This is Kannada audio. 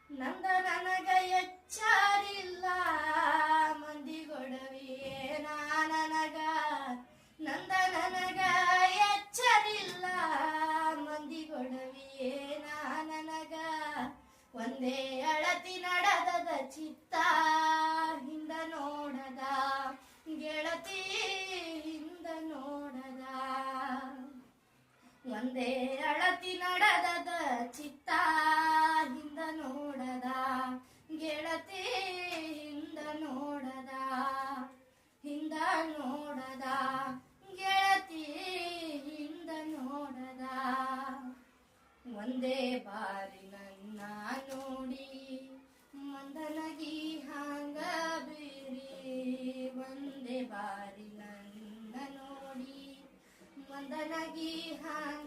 ನಂದ ನನಗ ಎಚ್ಚಾರಿಲ್ಲ ಮಂದಿಗೊಡವಿಯೇ ನನಗ ನಂದ ನನಗ ಎಚ್ಚರಿಲ್ಲ ಮಂದಿಗೊಡವಿಯೇ ನನಗ ಒಂದೇ ಅಳತಿ ನಡೆದದ ಚಿತ್ತ ಹಿಂದ ನೋಡದ ಗೆಳತಿ ಹಿಂದ ನೋಡದ ಒಂದೇ ಅಳತಿ ನಡೆದದ ಚಿತ್ತ ಹಿಂದ ನೋಡದ ಗೆಳತಿ ಹಿಂದ ನೋಡದ ಹಿಂದ ನೋಡದ ಗೆಳತಿ ಹಿಂದ ನೋಡದ ಒಂದೇ ಬಾರಿ ನನ್ನ ನೋಡಿ ಮಂದನಗಿ ಹಾಂಗ ಬೀರಿ ಒಂದೇ ಬಾರಿ ನನ್ನ ನೋಡಿ ಮಂದನಗಿ ಹಾಂಗ